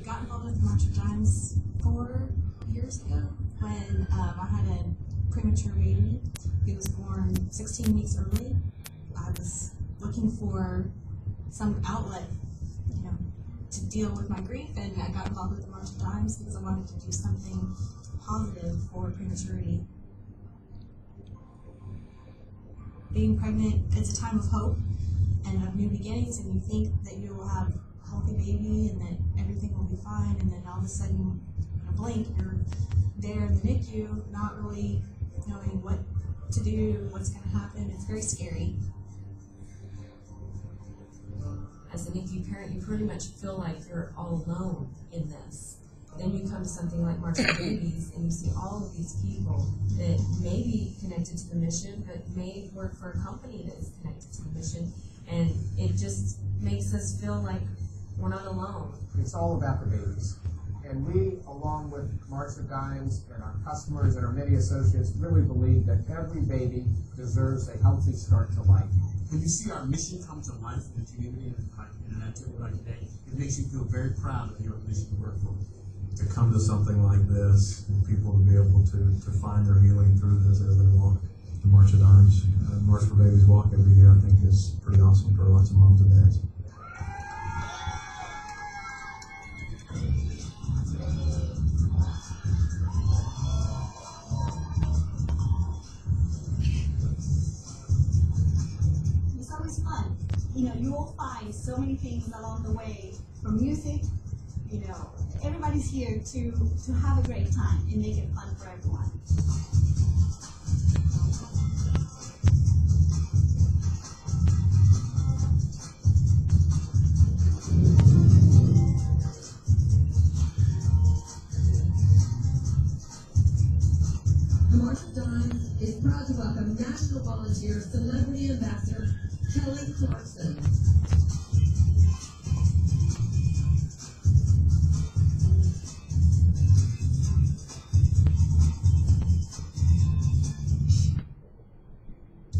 got involved with the March of Dimes 4 years ago when I had a premature baby. He was born 16 weeks early. I was looking for some outlet, to deal with my grief, and I got involved with the March of Dimes because I wanted to do something positive for prematurity. Being pregnant is a time of hope and of new beginnings, and you think that you will have a healthy baby and that everything will be fine, and then all of a sudden, in a blink, you're there in the NICU, not really knowing what to do, what's going to happen. It's very scary. As a NICU parent, you pretty much feel like you're all alone in this. Then you come to something like March for Babies, and you see all of these people that may be connected to the mission, but may work for a company that is connected to the mission, and it just makes us feel like we're not alone. It's all about the babies. And we, along with March of Dimes and our customers and our many associates, really believe that every baby deserves a healthy start to life. When you see our mission come to life in the community in an activity like today, it makes you feel very proud of the organization you work for. To come to something like this, and people to be able to find their healing through this as they walk. The March of Dimes, March for Babies walk every year, I think is pretty awesome for lots of moms and dads. It's always fun. You will find so many things along the way, from music, everybody's here to have a great time and make it fun for everyone. The March of Dimes is proud to welcome National Volunteer Celebrity Ambassador Kelly Clarkson.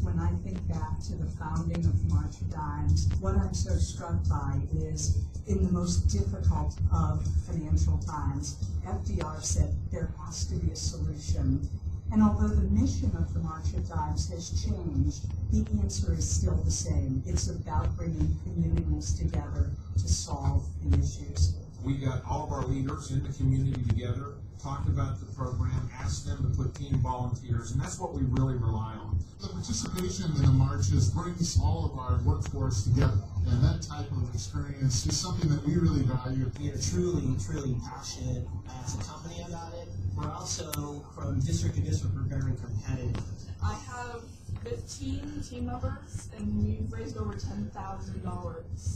When I think back to the founding of March of Dimes, what I'm so struck by is in the most difficult of financial times, FDR said there has to be a solution. And although the mission of the March of Dimes has changed, the answer is still the same. It's about bringing communities together to solve the issues. We got all of our leaders in the community together, talked about the program, asked them to put team volunteers, and that's what we really rely on. The participation in the marches brings all of our workforce together, and that type of experience is something that we really value. We are truly, truly passionate as a company about it. We're also, from district to district, we're very competitive. I have 15 team members, and we've raised over $10,000.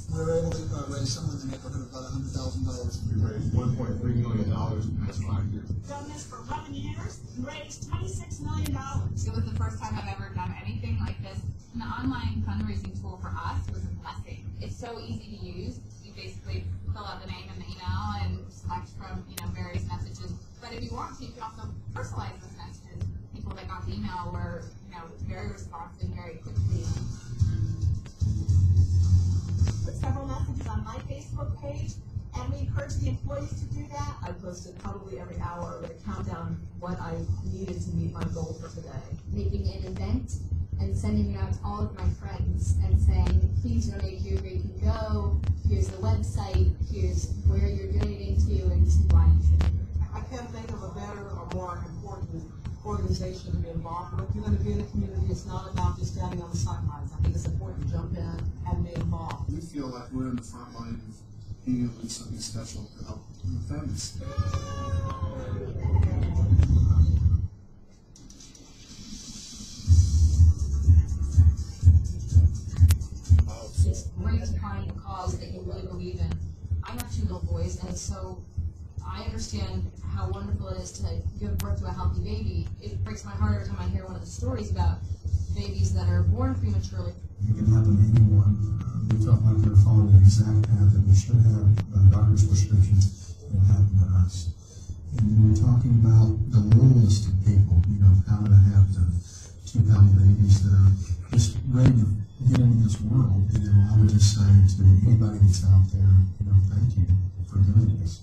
We were able to raise somewhere in the neighborhood of about $100,000. We raised $1.3 million in the past 5 years. We've done this for 11 years and raised $26 million. It was the first time I've ever done anything like this. And the online fundraising tool for us was a blessing. It's so easy to use. You basically fill out the name and the email and select from various messages. But if you want to, you can also personalize those messages. People that got the email were very responsive very quickly. Put several messages on my Facebook page, and we encourage the employees to do that. I posted probably every hour with a countdown what I needed to meet my goal for today. Making an event and sending it out to all of my friends and saying, please donate here where you can go, here's the website, here's where you're donating to, and this is why you should do it. I can't think of a better or more important organization to be involved with. If you're going to be in the community, it's not about just standing on the sidelines. I think it's important to jump in and be involved. We feel like we're in the front line of being able to do something special to help families. It's great to find a cause that you really believe in. I have 2 little boys, and so I understand how wonderful it is to give birth to a healthy baby. It breaks my heart every time I hear one of the stories about babies that are born prematurely. It can happen to anyone. We felt like we were following the exact path that we should have. Doctor's prescriptions, it happened to us. And we were talking about the littlest of people, how to have the 2 Valley babies that are just ready to get into this world. I would just say to anybody that's out there, thank you for doing this.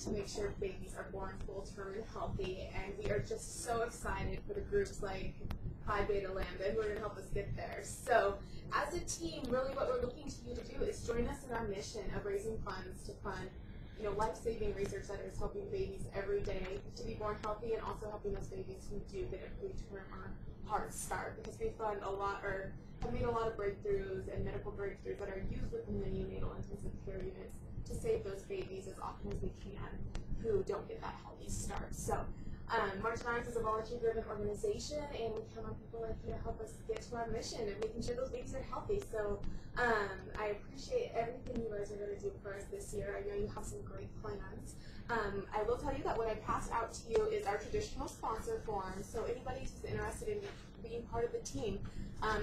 To make sure babies are born full-term and healthy, and we are just so excited for the groups like Pi Beta Lambda who are going to help us get there. So as a team, really what we're looking to you to do is join us in our mission of raising funds to fund life-saving research that is helping babies every day to be born healthy, and also helping those babies who do get a preterm or hard start, because we fund a lot, or have made a lot of breakthroughs and medical breakthroughs that are used within the neonatal intensive care units to save those babies as often as we can who don't get that healthy start. So March of Dimes is a volunteer-driven organization, and we count on people like you to help us get to our mission and making sure those babies are healthy. So I appreciate everything you guys are going to do for us this year. I know you have some great plans. I will tell you that what I passed out to you is our traditional sponsor form. So anybody who's interested in being part of the team,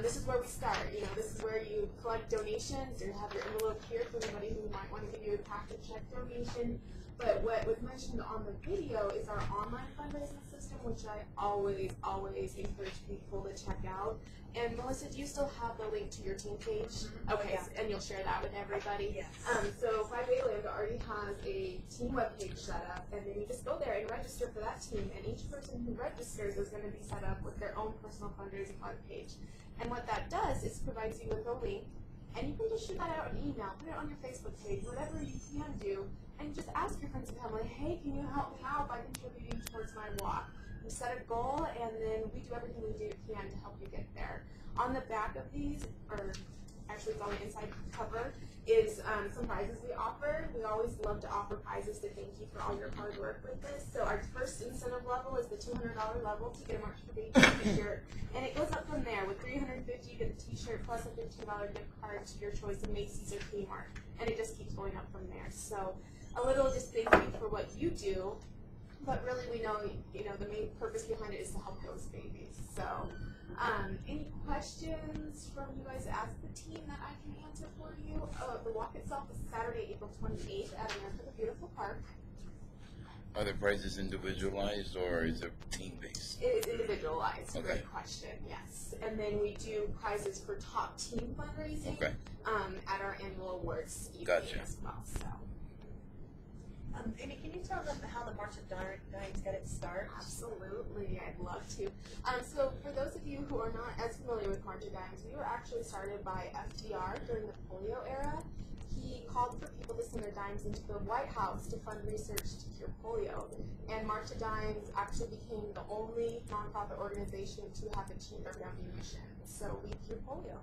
this is where we start. This is where you collect donations, or have your envelope here for anybody who might want to give you a package check donation. But what was mentioned on the video is our online fundraising system, which I always encourage people to check out. And Melissa, do you still have the link to your team page? Okay, Yeah. and you'll share that with everybody? Yes. So Pi Beta Lambda already has a team webpage set up, and then you just go there and register for that team, and each person who registers is going to be set up with their own personal fundraising webpage. And what that does is provides you with a link, and you can just shoot that out an email, put it on your Facebook page, whatever you can do, and just ask your friends and family, hey, can you help me out by contributing towards my walk? You set a goal, and then we do everything we can to help you get there. On the back of these, or actually it's on the inside cover, is some prizes we offer. We always love to offer prizes to thank you for all your hard work with this. So our first incentive level is the $200 level to get a March for Baby t-shirt, and it goes up from there. With $350, you get the t-shirt plus a $15 gift card to your choice of Macy's or Kmart, and it just keeps going up from there. So a little just thank you for what you do, but really we know, the main purpose behind it is to help those babies. So any questions from you guys as the team that I can answer for you? The walk itself is Saturday, April 28th at America the Beautiful Park. Are the prizes individualized, or is it team-based? It is individualized. Okay. Great question, yes. And then we do prizes for top team fundraising at our annual awards evening as well. So. Amy, can you tell them how the March of Dimes got its start? Absolutely, I'd love to. So for those of you who are not as familiar with March of Dimes, we were actually started by FDR during the polio era. He called for people to send their dimes into the White House to fund research to cure polio. And March of Dimes actually became the only nonprofit organization to have achieved our founding mission. So we cure polio.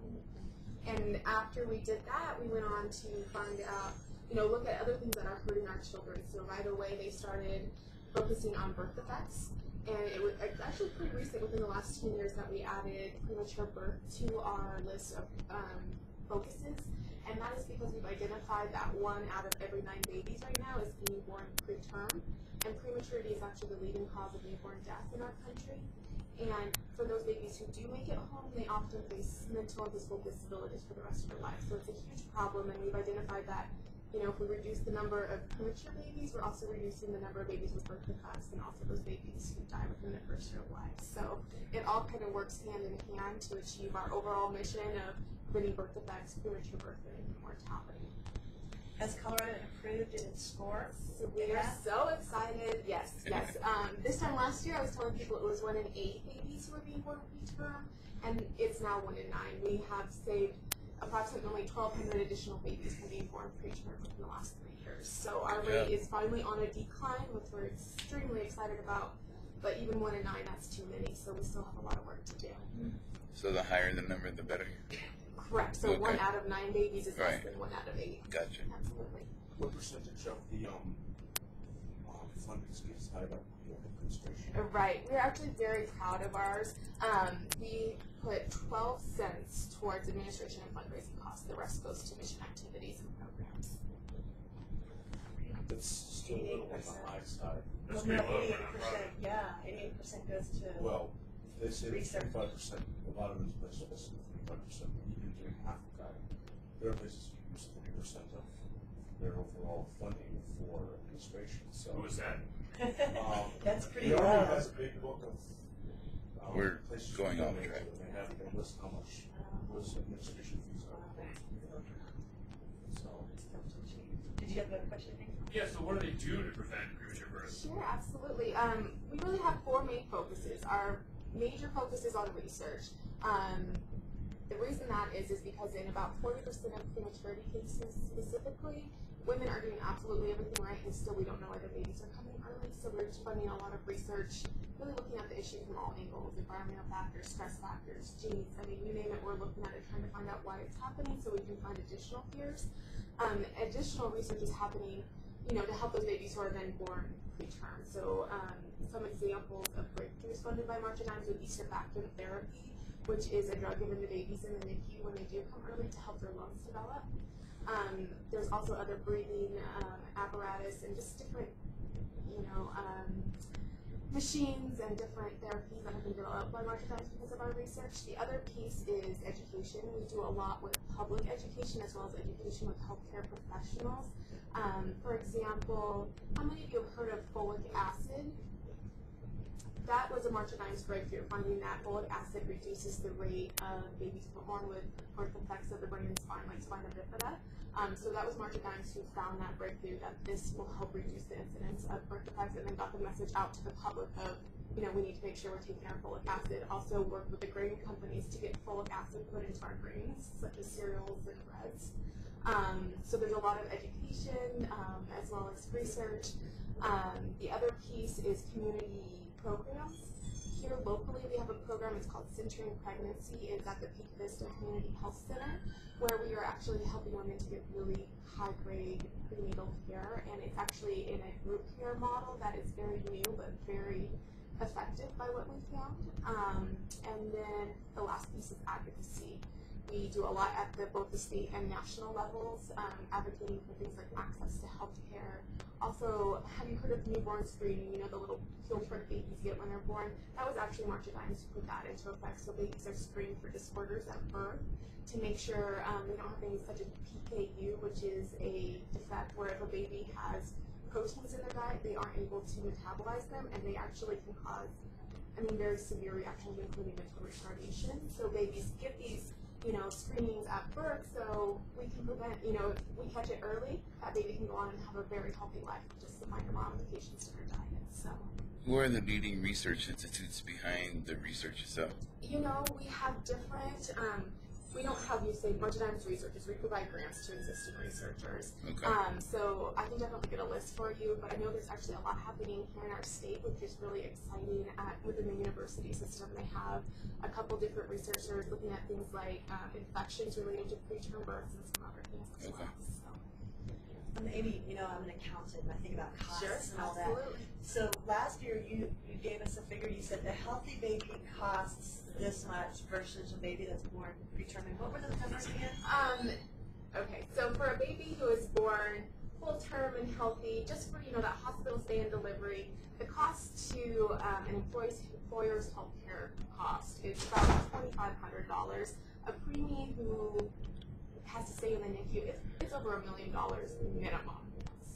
And after we did that, we went on to find out, look at other things that are hurting our children. So right away they started focusing on birth defects. And it was actually pretty recent, within the last 2 years, that we added premature birth to our list of focuses. And that is because we've identified that 1 out of every 9 babies right now is being born preterm. And prematurity is actually the leading cause of newborn death in our country. And for those babies who do make it home, they often face mental and physical disabilities for the rest of their life. So it's a huge problem, and we've identified that if we reduce the number of premature babies, we're also reducing the number of babies with birth defects, and also those babies who die within their first year of life. So it all kind of works hand in hand to achieve our overall mission of preventing birth defects, premature birth, and mortality. Has Colorado improved in its score? So we are so excited. Yes. This time last year, I was telling people it was 1 in 8 babies who were being born preterm, and it's now 1 in 9. We have saved approximately 1,200 additional babies from being born preterm within the last 3 years. So our rate is finally on a decline, which we're extremely excited about. But even 1 in 9, that's too many. So we still have a lot of work to do. So the higher the number, the better. Correct. So Okay. 1 out of 9 babies is less Right. than 1 out of 8. Gotcha. Absolutely. What percentage of the funding is tied up in administration? Right. We're actually very proud of ours. We put 12 cents towards administration and fundraising costs. The rest goes to mission activities and programs. That's still a little on the high side. Well, no, 88%, yeah, 88% goes to. Well, they say research. 35%, a lot of those places listen to 35%, but you've been doing half of that. There are places you use 40% of their overall funding for administration, so. Who was that? That's pretty The low. Army has a big book of We're places going you off donate track. to, and they list how much those administration fees are. So. Did you have a question? Yeah, so what do they do to prevent premature birth? Sure, absolutely. We really have 4 main focuses. Our major focus is on research. The reason that is because in about 40% of prematurity cases specifically, women are doing absolutely everything right, and still we don't know why their babies are coming early. So we're just funding a lot of research, really looking at the issue from all angles: environmental factors, stress factors, genes. I mean, you name it, we're looking at it, trying to find out why it's happening, so we can find additional cures. Additional research is happening, to help those babies who are then born preterm. So some examples of breakthroughs funded by March of Dimes would be surfactant therapy, which is a drug given to babies in the NICU when they do come early to help their lungs develop. There's also other breathing apparatus and just different, machines and different therapies that have been developed by March of Dimes because of our research. The other piece is education. We do a lot with public education as well as education with healthcare professionals. For example, how many of you have heard of folic acid? That was a March of Dimes breakthrough, finding that folic acid reduces the rate of babies born with birth defects of the brain and spine, like spina bifida. So that was March of Dimes who found that breakthrough, that this will help reduce the incidence of birth defects, and then got the message out to the public of, we need to make sure we're taking our folic acid. Also worked with the grain companies to get folic acid put into our grains, such as cereals and breads. So there's a lot of education as well as research. The other piece is community programs. Here locally we have a program, it's called Centering Pregnancy. It's at the Peak Vista Community Health Center, where we are actually helping women to get really high-grade prenatal care, and it's actually in a group care model that is very new but very effective by what we found. And then the last piece is advocacy. We do a lot at both the state and national levels, advocating for things like access to health care. Also, have you heard of newborn screening? The little pill prick babies get when they're born? That was actually March of Dimes who put that into effect. So babies are screened for disorders at birth to make sure they don't have things such as PKU, which is a defect where if a baby has proteins in their diet, they aren't able to metabolize them, and they actually can cause, very severe reactions, including mental retardation. So babies get these screenings at birth, so we can prevent, if we catch it early, that baby can go on and have a very healthy life, just some minor modifications to her diet. So, Who are the leading research institutes behind the research itself? we have different, we don't have, March of Dimes researchers. We provide grants to existing researchers. Okay. So I can definitely get a list for you, but I know there's actually a lot happening here in our state, which is really exciting. Within the university system, they have a couple different researchers looking at things like infections related to preterm births and some other things as well. So. Amy, I'm an accountant and I think about costs Sure, and all absolutely. that. So last year you gave us a figure. You said the healthy baby costs this much versus a baby that's born preterm. And what were the numbers again? Okay, so for a baby who is born full term and healthy, just for that hospital stay and delivery, the cost to an employer's health care cost is about $2,500. A preemie who has to stay in the NICU, it's over $1 million minimum.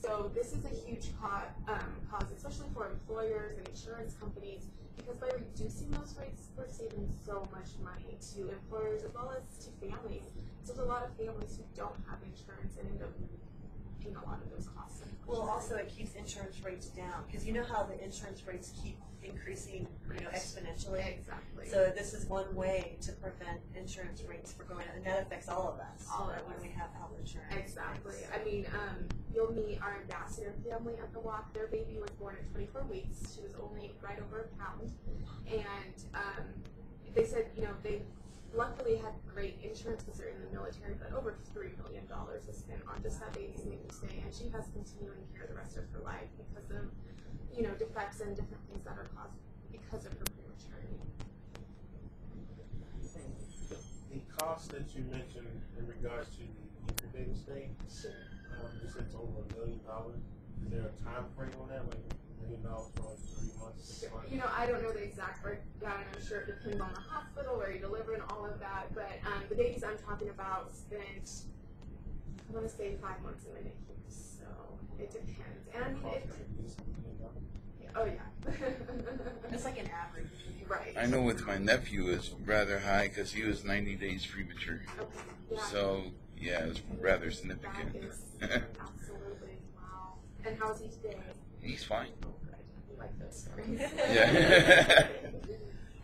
So this is a huge cost, especially for employers and insurance companies, because by reducing those rates, we're saving so much money to employers as well as to families. So there's a lot of families who don't have insurance and end up paying a lot of those costs. Well, also it keeps insurance rates down, because you know how the insurance rates keep increasing, exponentially. Exactly. So this is one way to prevent insurance rates from going up, and that affects all of us. All of when us. we have health insurance. Exactly. You'll meet our ambassador family at the walk. Their baby was born at 24 weeks. She was only right over a pound, and they said, they luckily had great insurance because they're in the military, but over $3 million was spent on just that baby's NICU stay, and she has continuing care the rest of her life because of, you know, defects and different things that are caused because of her prematurity. The cost that you mentioned in regards to the incubator state, you said it's over $1 million. Is there a time frame on that, like $1 million for like 3 months, 6 months? You know, I don't know the exact breakdown. I'm sure it depends on the hospital, where you deliver, and all of that. But the babies I'm talking about spent, I want to say 5 months in the NICU. So it depends. And I mean, oh yeah. It's like an average. Right. I know with my nephew it's rather high because he was 90 days premature. Okay. Yeah. So yeah, it's rather significant. That is absolutely wow. And how is he today? He's fine. We like those stories. Yeah.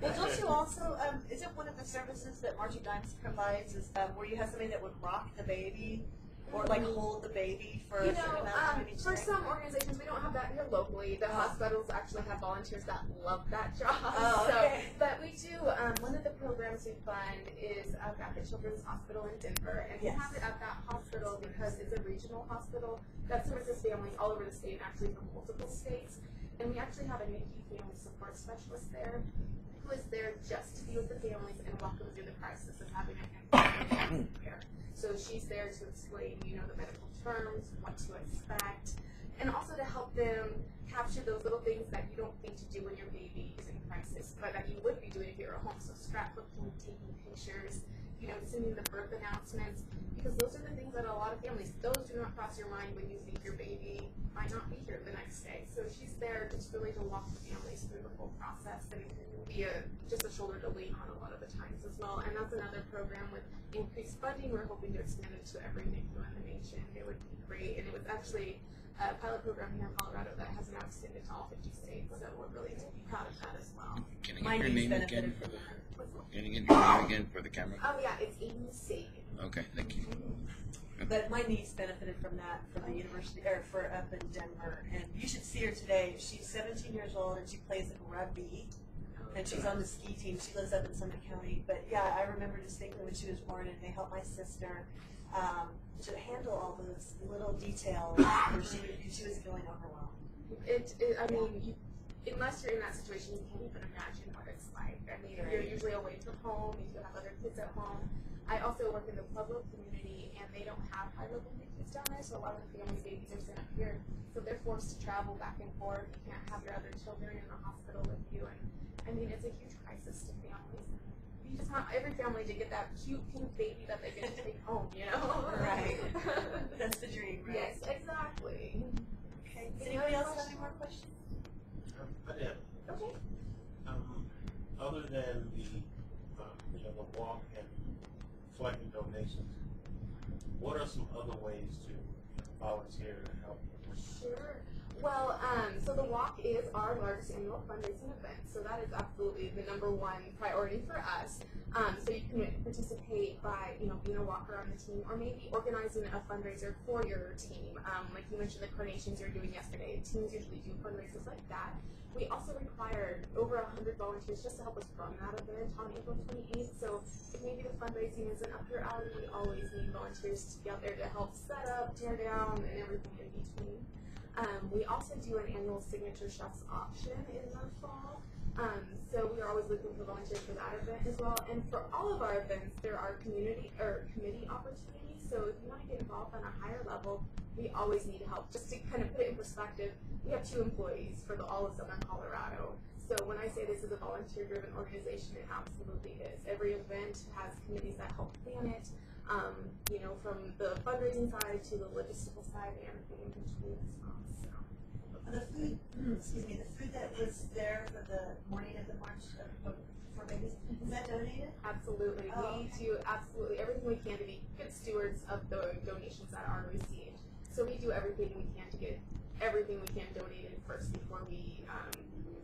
Well, don't you also, is it one of the services that March of Dimes provides is where you have somebody that would rock the baby or like hold the baby for You a certain know, amount of time each for day? some organizations, we don't have that here locally. The hospitals actually have volunteers that love that job. Oh, okay. But we do, one of the programs we fund is at the Children's Hospital in Denver. And we have it at that hospital because it's a regional hospital that services families all over the state, actually from multiple states. And we actually have a NICU family support specialist there who is there just to be with the families and walk them through the crisis of having an care. So she's there to explain, you know, the medical terms, what to expect, and also to help them capture those little things that you don't think to do when your baby is in crisis, but that you would be doing if you're at home. So scrapbooking, taking pictures, you know, sending the birth announcements, because those are the things that a lot of families, those do not cross your mind when you think your baby might not be here the next day. So she's there just really to walk the families through the whole process and be just a shoulder to lean on a lot of the times as well. And that's another program with increased funding. We're hoping to expand it to every NICU in the nation. It would be great. And it was actually a pilot program here in Colorado that has now extended to all 50 states. So we're really proud of that as well. Can I get your name again? Can you get your name again for the camera? Oh yeah, it's Amy Sagan. Okay, thank you. But my niece benefited from that for the university, or for up in Denver. And you should see her today. She's 17 years old and she plays in rugby. And she's on the ski team. She lives up in Summit County. But yeah, I remember distinctly when she was born, and they helped my sister to handle all those little details where she was feeling overwhelmed. I mean, unless you're in that situation, you can't even imagine what it's like. I mean, you're usually away from home. You have other kids at home. I also work in the Pueblo community, and they don't have high-level NICUs down there, so a lot of the family babies are sent up here. So they're forced to travel back and forth. You can't have your other children in the hospital with you, and I mean, it's a huge crisis to families. You just want every family to get that cute pink baby that they get to take home, you know? Right. That's the dream, right? Yes, exactly. Okay. Does anybody else have any more questions? Okay. Other than the, the walk and collecting donations, what are some other ways to volunteer and help? Sure. Well, so the walk is our largest annual fundraising event, so that is absolutely the #1 priority for us. So you can participate by, being a walker on the team, or maybe organizing a fundraiser for your team. Like you mentioned, the carnations you're doing yesterday, teams usually do fundraisers like that. We also required over 100 volunteers just to help us run that event on April 28th. So if maybe the fundraising isn't up your alley, we always need volunteers to be out there to help set up, tear down, and everything in between. We also do an annual signature chefs auction in the fall. So we are always looking for volunteers for that event as well. And for all of our events, there are community or committee opportunities. So if you want to get involved on a higher level, we always need help. Just to kind of put it in perspective, we have 2 employees for all of Southern Colorado. So when I say this is a volunteer-driven organization, it absolutely is. Every event has committees that help plan it, from the fundraising side to the logistical side and everything in between as well. The food, the food that was there for the morning of the march for babies, is that donated? Absolutely. We do absolutely everything we can to be good stewards of the donations that are received. So we do everything we can to get everything we can donated first before we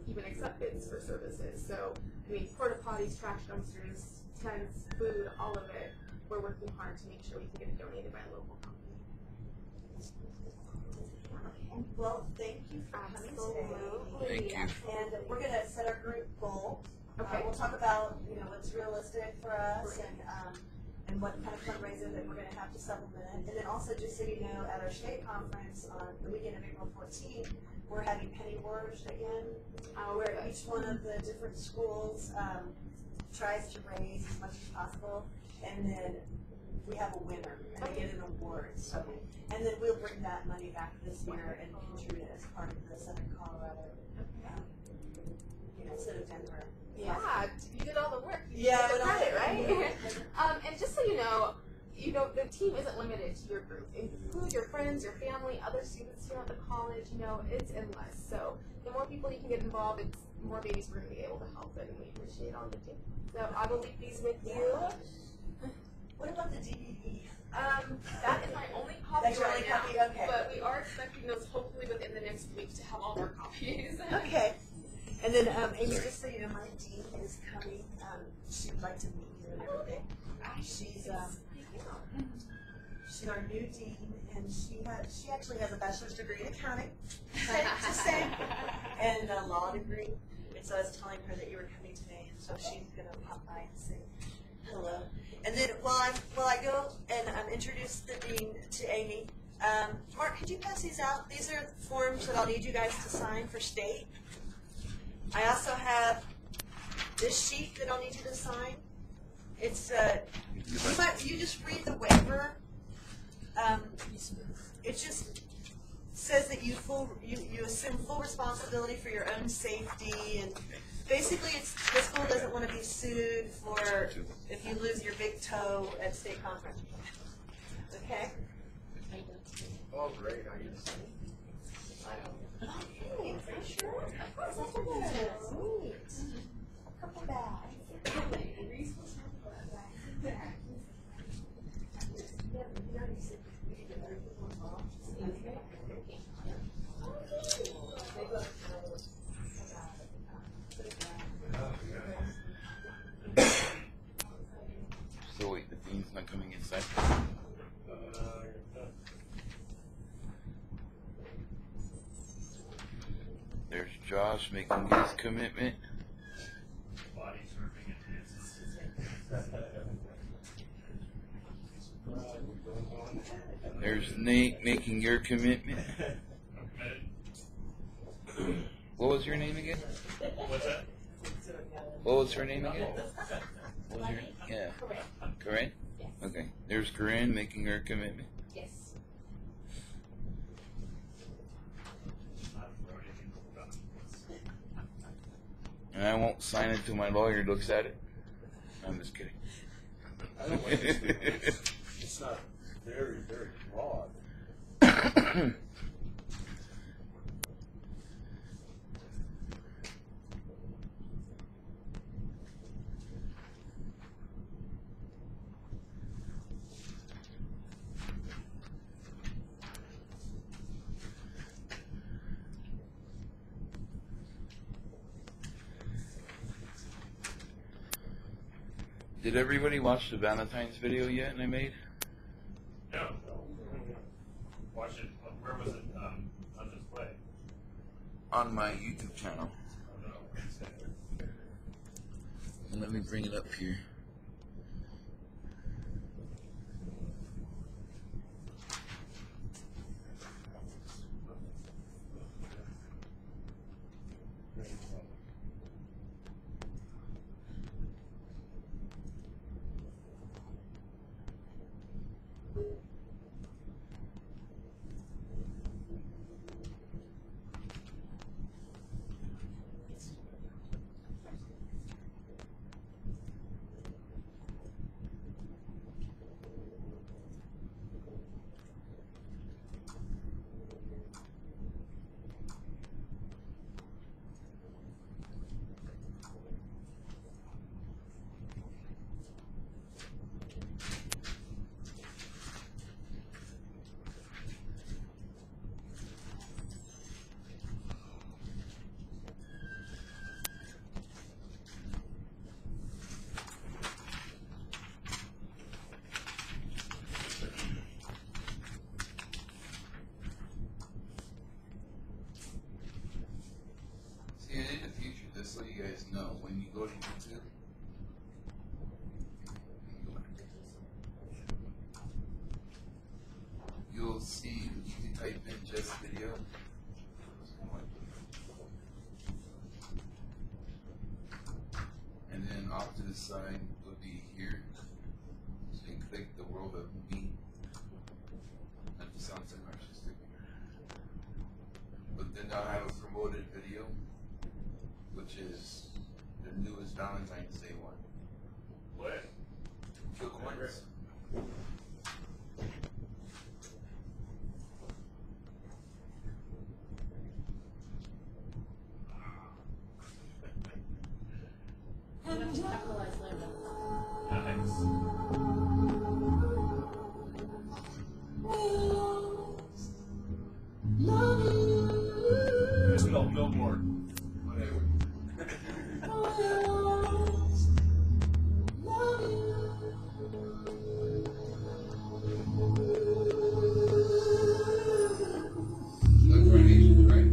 even accept bids for services. So, porta potties, trash dumpsters, tents, food, all of it. We're working hard to make sure we can get it donated by a local company. Well, thank you for coming today. Thank you. And we're going to set our group goal Okay. We'll talk about, you know, what's realistic for us and what kind of fundraiser that we're going to have to supplement it. And then also, just so you know, at our state conference on the weekend of April 14th, we're having penny wars again, where each one of the different schools tries to raise as much as possible, and then we have a winner and they get an award. So, and then we'll bring that money back this year and contribute it as part of the Southern Colorado, you know, instead of Denver. Yeah, you did all the work. You Yeah, get the credit, right? right? And just so you know, the team isn't limited to your group. Include your friends, your family, other students here at the college. You know, it's endless. So the more people you can get involved, it's more babies we're going to be able to help, and we appreciate all you do. So I will leave these with you. What about the DVD? That is my only copy That's your right only now, copy? Okay. but we are expecting those hopefully within the next week to have all of our copies. Okay. And then, Amy, just so you know, my dean is coming. She would like to meet you and everything. She's our new dean, and she actually has a bachelor's degree in accounting, just saying, and a law degree. And so I was telling her that you were coming today, and so she's going to pop by and say hello. And then while I go and introduce the dean to Amy, Mark, could you pass these out? These are forms that I'll need you guys to sign for state. I also have this sheet that I'll need you to sign. It's you just read the waiver. It just says that you assume full responsibility for your own safety, and basically the school doesn't want to be sued for if you lose your big toe at state conference. Okay? Oh, great. Hey, are you sure? That's good. Sweet. Couple bags. So wait, the dean's not coming inside? There's Josh making his commitment. Body surfing and There's Nate making your commitment. What was your name again? What's that? What was her name again? What was your name? Yeah. Corinne? Yes. Okay. There's Corinne making her commitment. Yes. And I won't sign it till my lawyer looks at it. I'm just kidding. I don't like it's not very, very broad. Did everybody watch the Valentine's video yet I made? No. Watch it. Where was it on display? On my YouTube channel. Oh, no. And let me bring it up here. go to YouTube. You'll see, you can type in just video. And then off to the side will be here. So you click the world of me. That just sounds so artistic. But then I'll have a promoted video, which is the newest Valentine's Day one. What? Took once. Capitalize Lambda. It's called Billboard. Whatever. Look for Asians, right?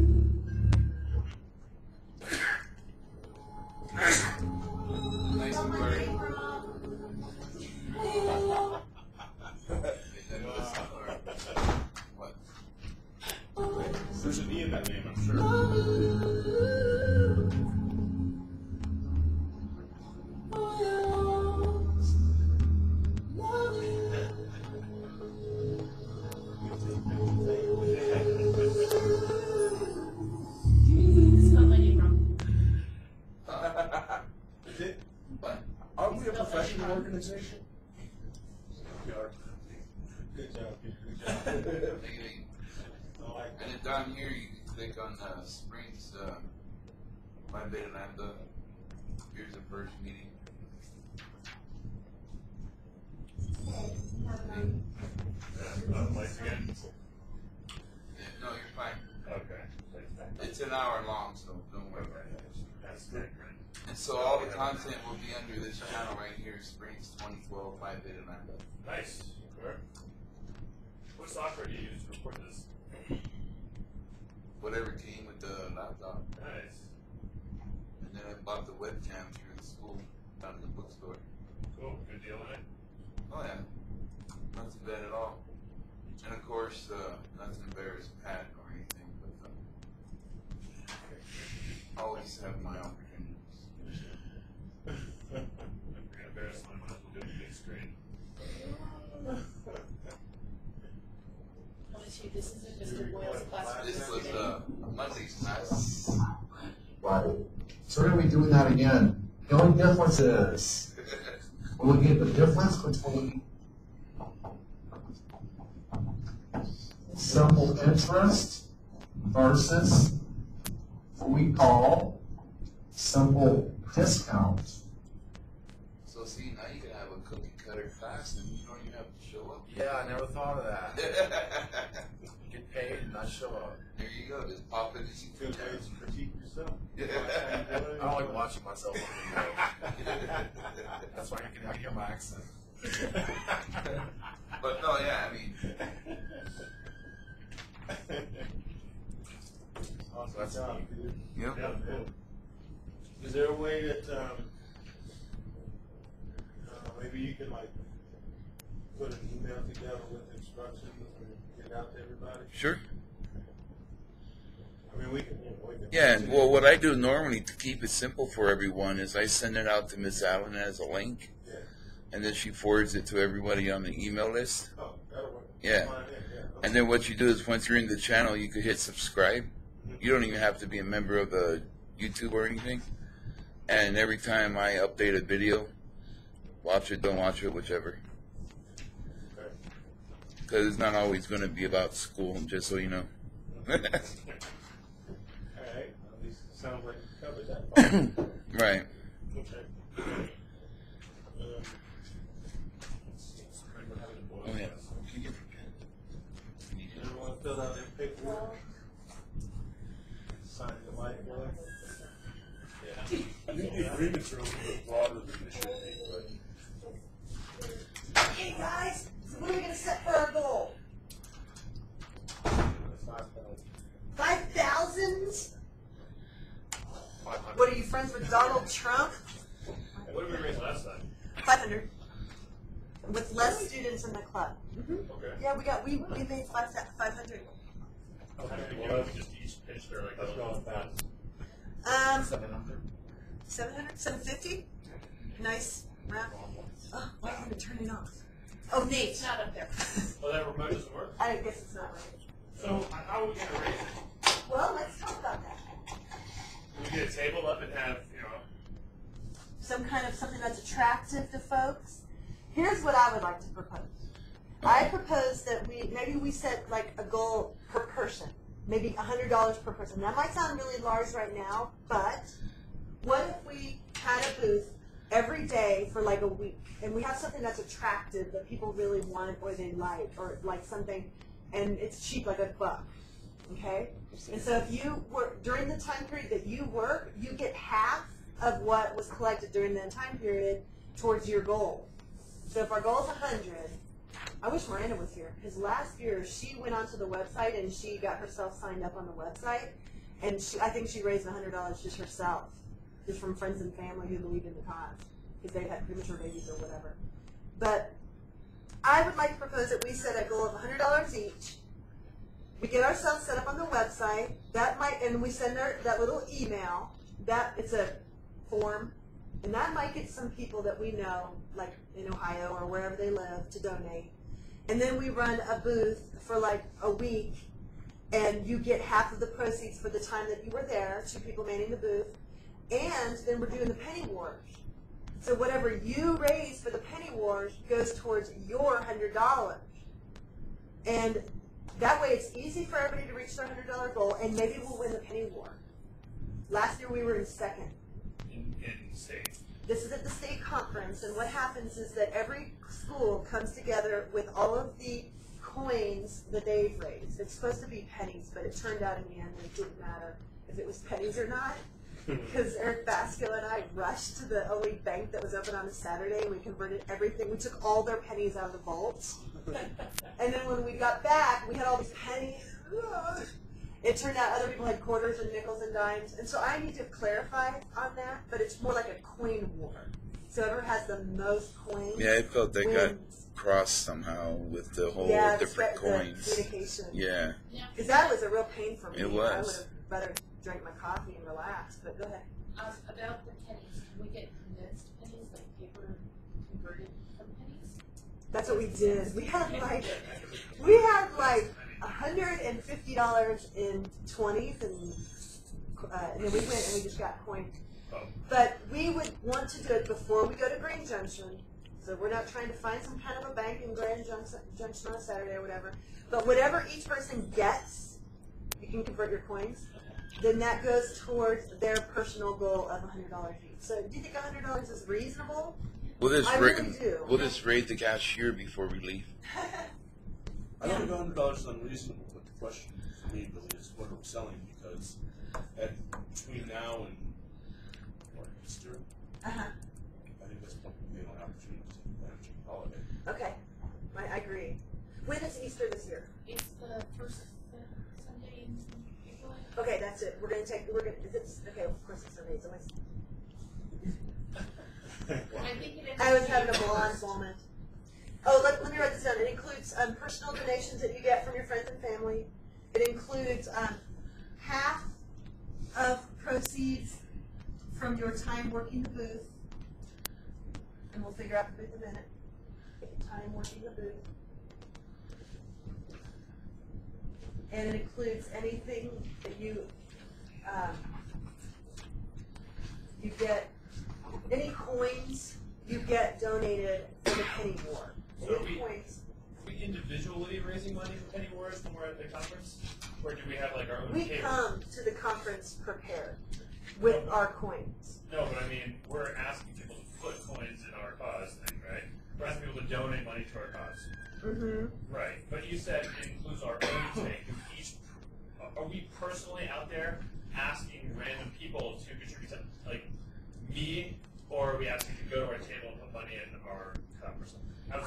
Nice and blurry. What? There's an E in that name, I'm sure. This is not my name wrong. Is it? What? Aren't we a professional organization? We are. Good job. Good job. And then down here you can click on Springs, Phi Beta Lambda. Here's the first meeting. Lights again? No, you're fine. Okay. It's an hour long, so don't worry. That's great. And so all the content will be under this channel right here, Springs 2012 Phi Beta Lambda. Nice. Correct. What software do you use to record this? Whatever came with the laptop. Nice. And then I bought the webcam here at school, down in the bookstore. Cool. Good deal on it? Oh yeah, not too bad at all. And of course, not to embarrass Pat or anything, but I always have my opportunities. You're going to embarrass my mom with a big screen. This isn't Mr. Boyle's class. This was Monday's class. Right. So we're going to be doing that again. The only difference is we're looking at the difference between simple interest versus what we call simple discount. So see, now you can have a cookie cutter class and you don't even have to show up. Yeah, I never thought of that. Get paid and not show up. There you go, just pop it as you Good way to critique yourself. I don't like watching myself on video. That's why I can hear my accent. But no, yeah, I mean, Awesome. That's job, dude. Yep. Yeah, cool. Is there a way that maybe you can like put an email together with instructions and get it out to everybody? sure. I mean, we can. Yeah, and well, what I do normally to keep it simple for everyone is I send it out to Miss Allen as a link, Yeah. and then she forwards it to everybody on the email list. Oh, that'll work. Yeah. Fine, yeah. And then what you do is once you're in the channel, you could hit subscribe. You don't even have to be a member of the YouTube or anything. And every time I update a video, watch it, don't watch it, whichever. Because it's not always going to be about school, just so you know. All right. At least it sounds like you covered that part. Right. Okay. Oh, yeah. Everyone fill out their paperwork. Sign the light bill. Yeah. I think the agreements are a little bit broader than they should be, but. Hey guys, so what are we gonna set for our goal? 5,000? What, are you friends with Donald Trump? 500. With less students in the club. Okay. Yeah, we made 500. How many people we just each pitched their like that's going fast? 700. 750? Nice round. Oh, why haven't turn it off? Oh, Nate. It's not up there. Well, that remote doesn't work? I guess it's not right. So, how are we going to raise it? Well, let's talk about that. We get a table up and have, Some kind of something that's attractive to folks. Here's what I would like to propose. I propose that maybe we set like a goal per person, maybe $100 per person. That might sound really large right now, but what if we had a booth every day for like a week, and we have something that's attractive that people really want or they like, or like something, and it's cheap, like $1, okay? And so if you work during the time period that you work, you get half of what was collected during that time period towards your goal. So if our goal is 100, I wish Miranda was here, because last year she went onto the website and she got herself signed up on the website, and I think she raised $100 just herself, just from friends and family who believe in the cause, because they had premature babies or whatever. But I would like to propose that we set a goal of $100 each. We get ourselves set up on the website. And we send that little email. It's a form, and that might get some people that we know, like in Ohio or wherever they live, to donate. And then we run a booth for like a week, and you get half of the proceeds for the time that you were there, 2 people manning the booth, and then we're doing the penny wars. So whatever you raise for the penny wars goes towards your $100. And that way it's easy for everybody to reach their $100 goal, and maybe we'll win the penny war. Last year we were in second. in state? This is at the state conference, and what happens is that every school comes together with all of the coins that they've raised. It's supposed to be pennies, but it turned out in the end that it didn't matter if it was pennies or not, because Eric Basco and I rushed to the only bank that was open on a Saturday, and we converted everything. We took all their pennies out of the vaults, and then when we got back, we had all these pennies. It turned out other people had quarters and nickels and dimes, and so I need to clarify on that, but it's more like a coin war. So whoever has the most coins. Yeah, I felt that got wins. crossed somehow with the whole different coins. The communication. Yeah. Because that was a real pain for me. It I would was. have better drank my coffee and relaxed, but go ahead. About the pennies, can we get condensed pennies, like paper converted from pennies? That's what we did. We had like $150 in 20s, and then we went and we just got coins. But we would want to do it before we go to Green Junction. So we're not trying to find some kind of a bank in Grand Junction on a Saturday or whatever. But whatever each person gets, you can convert your coins. Then that goes towards their personal goal of $100 each. So do you think $100 is reasonable? I really do. We'll just raid the cashier before we leave. I don't think $100 is unreasonable, but the question for me really is what are we selling? Because between now and Easter, I think that's probably an opportunity to manage a holiday. Okay, I agree. When is Easter this year? It's the first Sunday in April. Okay, that's it. Okay, of course it's Sunday. It's always. I was having a blonde moment. Oh, let me write this down. It includes personal donations that you get from your friends and family. It includes half of proceeds from your time working the booth. And we'll figure out the booth in a minute. Time working the booth. And it includes anything that you get, any coins you get donated for the penny war. So are we individually raising money for penny wars when we're at the conference? Or do we have like our own We table? come to the conference prepared with our coins. No, but I mean, we're asking people to put coins in our cause thing, right? We're asking people to donate money to our cause. Mm-hmm. Right, but you said it includes our own thing. Are we personally out there asking random people to contribute to, like, me, or are we asking to go to our table and put money in our cup or something?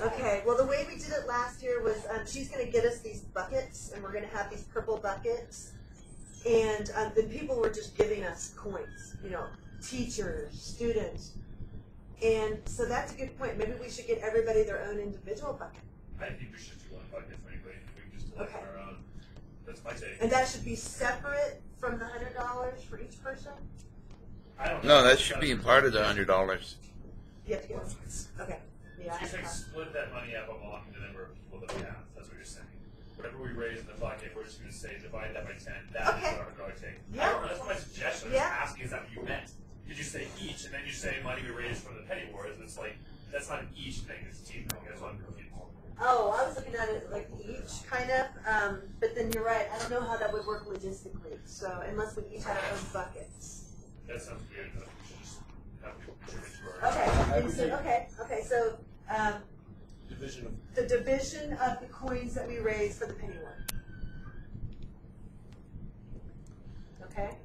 Okay, well the way we did it last year was she's going to get us these buckets, and we're going to have these purple buckets, and then people were just giving us coins, teachers, students, And so that's a good point. Maybe we should get everybody their own individual bucket. I think we should do one bucket for anybody. We can just elect our own. That's my take. And that should be separate from the $100 for each person? I don't know. No, that should be part of the $100. You have to get it. Okay. Yeah. You're saying split that money up among the number of people that we have. That's what you're saying. Whatever we raise in the bucket, we're just going to say divide that by 10. That is our $100 take. Yeah. I don't know. That's my suggestion. I'm just asking, is that what you meant? Did you say each, and then you say money we raised from the penny wars? It's like, that's not an each thing. It's a team thing. That's what I'm confused. Oh, I was looking at it like each kind of, but then you're right. I don't know how that would work logistically. So unless we each had our own buckets. That sounds weird. We should just have people contribute to our Okay. So division of the division of the coins that we raise for the penny war. Okay.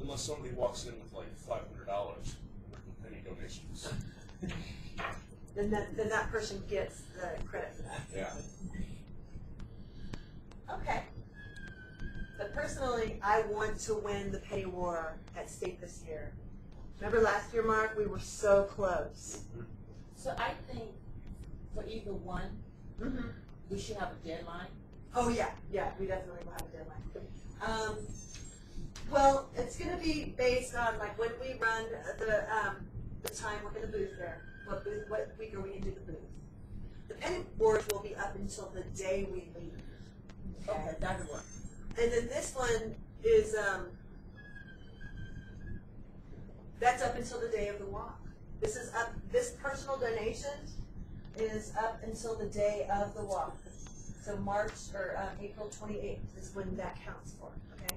Unless somebody walks in with like $500 with penny donations. Then that person gets the credit for that. Yeah. Okay. But personally, I want to win the penny war at state this year. Remember last year, Mark? We were so close. So I think for either one, we should have a deadline. Oh yeah, we definitely will have a deadline. Well, it's going to be based on like when we run the time we're going to booth there. What week are we going to do the booth? The penny wars will be up until the day we leave. Okay, that will work. And then this one is that's up until the day of the walk. This is up. This personal donation is up until the day of the walk. So March or April 28th is when that counts for. Okay.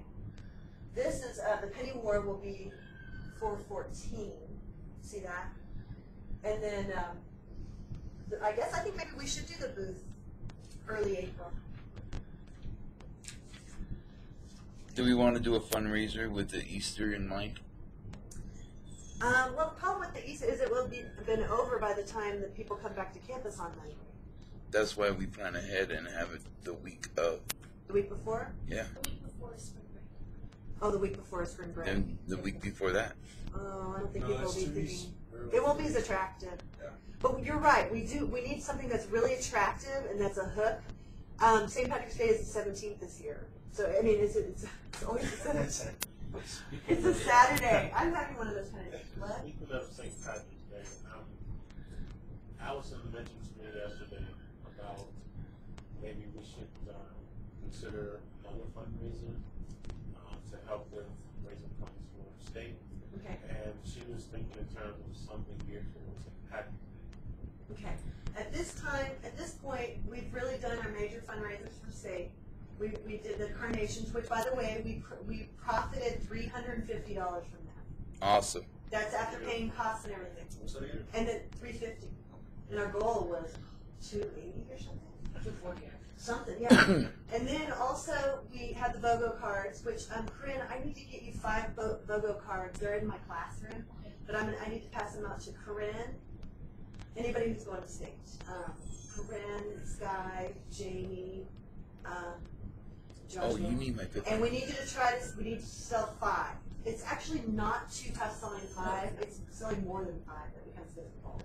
This is the penny war will be 4/14. See that? And then I think maybe we should do the booth early April. Do we want to do a fundraiser with the Easter in mind? Well, the problem with the Easter is it will be been over by the time that people come back to campus on Monday. That's why we plan ahead and have it the week of. The week before? Yeah. The week before spring break. Oh, the week before spring break. And the week before that. Oh, I don't think people will be thinking. It won't be as attractive. Yeah. But you're right. We need something that's really attractive and that's a hook. St. Patrick's Day is the 17th this year. So I mean, it's always the 17th. It's a Saturday. I'm having one of those kind of days. What? Speaking of St. Patrick's Day, Allison mentioned to me yesterday about maybe we should consider another fundraiser to help with raising funds for the state. Okay. And she was thinking in terms of something geared towards St. Patrick's. Okay. At this point, we've really done our major fundraisers for state. We did the carnations, which, by the way, we profited $350 from that. Awesome. That's after paying costs and everything. And then $350. And our goal was $280 or something. $240. Something, yeah. And then also we had the BOGO cards, which Corinne, I need to get you 5 BOGO cards. They're in my classroom, but I need to pass them out to Corinne. Anybody who's going to state. Corinne, Sky, Jamie. Joshua. Oh, you need my picture. And we need to sell 5. It's actually not too tough selling 5. It's selling more than 5 that becomes difficult.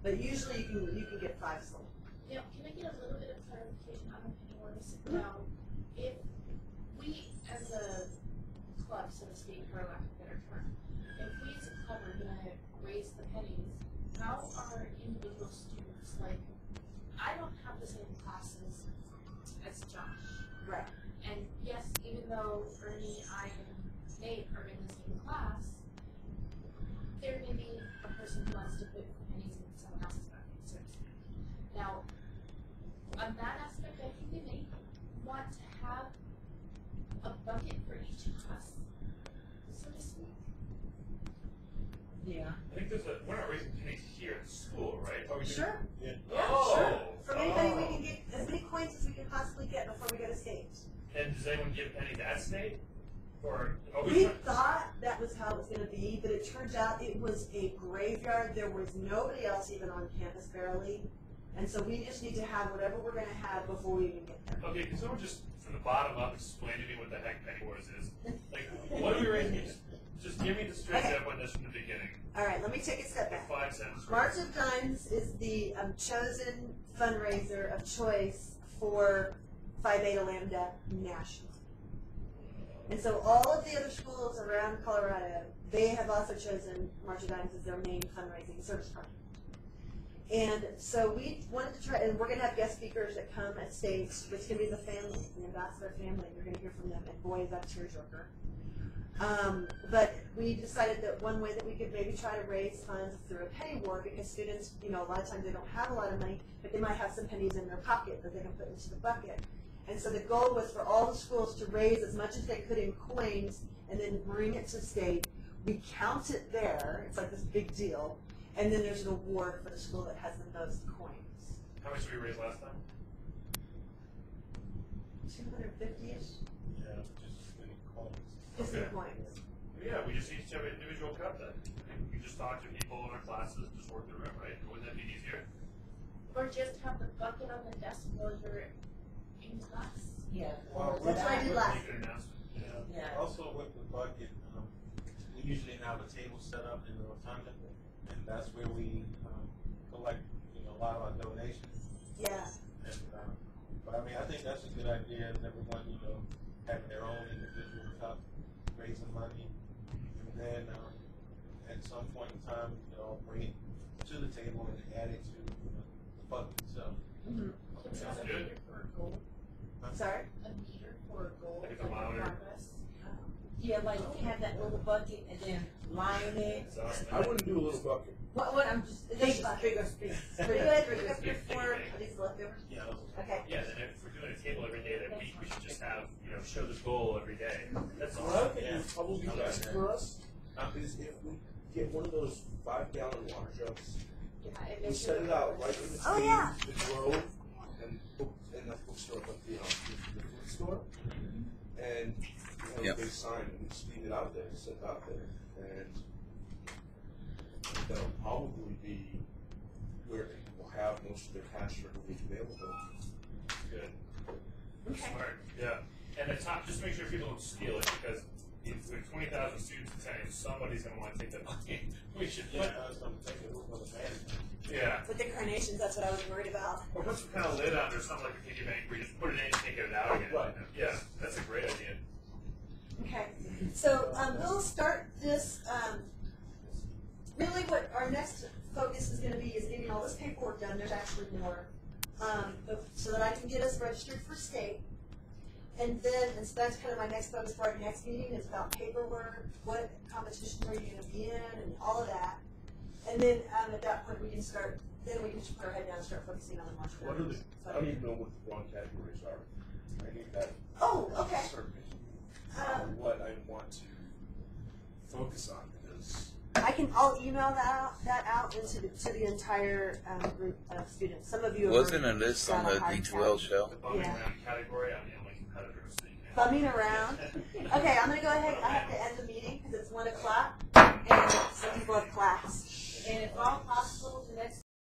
But usually you can get 5 sold. Now, can I get a little bit of clarification on the penny wars? Now, if we as a club, so to speak, for lack of a better term, if we as a club are going to raise the pennies, how are individual students, like, I don't have the same classes as Josh. Right. And yes, even though Ernie, I, and Nate are in the same class, there may be a person who wants to put pennies in someone else's bucket, so to speak. Now, on that aspect, I think they may want to have a bucket for each of us, so to speak. Yeah. I think we're not raising pennies here at school, right? Sure. Yeah. Yeah, sure. From anybody we can get as many coins as we can possibly get before we go to state. And does anyone give pennies at state? Or we thought that was how it was going to be, but it turns out it was a graveyard. There was nobody else even on campus barely. And so we just need to have whatever we're going to have before we even get there. Okay, can someone just from the bottom up explain to me what the heck penny wars is? Like, what are we raising? Just give me the straight up on this from the beginning. All right, let me take a step back. 5 cents. March of Dimes is the chosen fundraiser of choice for Phi Beta Lambda nationally. And so all of the other schools around Colorado, they have also chosen March of Dimes as their main fundraising service partner. And so we wanted to try, and we're going to have guest speakers that come at stage, which can be the family, the ambassador family. You're going to hear from them, and boy, is that tearjerker. But we decided that one way that we could maybe try to raise funds through a penny war, because students, you know, a lot of times they don't have a lot of money, but they might have some pennies in their pocket that they can put into the bucket. And so the goal was for all the schools to raise as much as they could in coins and then bring it to state. We count it there. It's like this big deal. And then there's an award for the school that has the most coins. How much did we raise last time? 250-ish. Yeah, just in coins. Just in coins. Yeah, we just each have an individual cup then. We just talk to people in our classes and just work through it, right? Wouldn't that be easier? Or just have the bucket on the desk while you're in class. Yeah. That's what I did last. Yeah. Also with the bucket, we usually have a table set up in the rotunda, and that's where we collect, you know, a lot of our donations. Yeah. And, but I mean, I think that's a good idea. Everyone, you know, having their own individual cup, raising money, and then at some point in time, you know, bring it to the table and add it to the bucket. So. Sounds good. I'm sorry? A meter for a goal, Like a for thermometer. progress. Yeah, like have that little bucket and then line it. I wouldn't do a little bucket. What I'm just Big bucket. bigger space. Pretty good. We're going to have for these leftovers. Yeah. Okay. Yeah, and if we're doing a table every day that week, we should just have, you know, show the goal every day. That's What I awesome. think is probably best for us is if we get one of those 5-gallon water jugs. We set it out right in between the Grove and the bookstore, but the food store, and we have a big sign and we just leave it out there, set it out there, and that'll probably be where people will have most of their cash readily available. Good. Smart. Yeah. And the top, just make sure people don't steal it, because if there's 20,000 students attending, somebody's going to want to take that money. We should put. Yeah. With the carnations, that's what I was worried about. Or put some kind of lid on it or something like a piggy bank where you just put it in and can't get it out again. Right. Yeah, that's a great idea. Okay. So we'll start this. Really, what our next focus is going to be is getting all this paperwork done. There's actually more, so that I can get us registered for state. And then, and so that's kind of my next focus for our next meeting is about paperwork. What competitions are you going to be in, and all of that. And then at that point we can start. Then we can just put our head down and start focusing on the March. What are the? I don't even know what the wrong categories are. I need that. Oh, okay. What I want to focus on because I'll email that out into the entire group of students. Some of you have Wasn't a already list got on the a hard D12 count. shell? The bumming Yeah. around category, I'm the only competitor. So you can't. Bumming around. Okay, I'm gonna go ahead. I have to end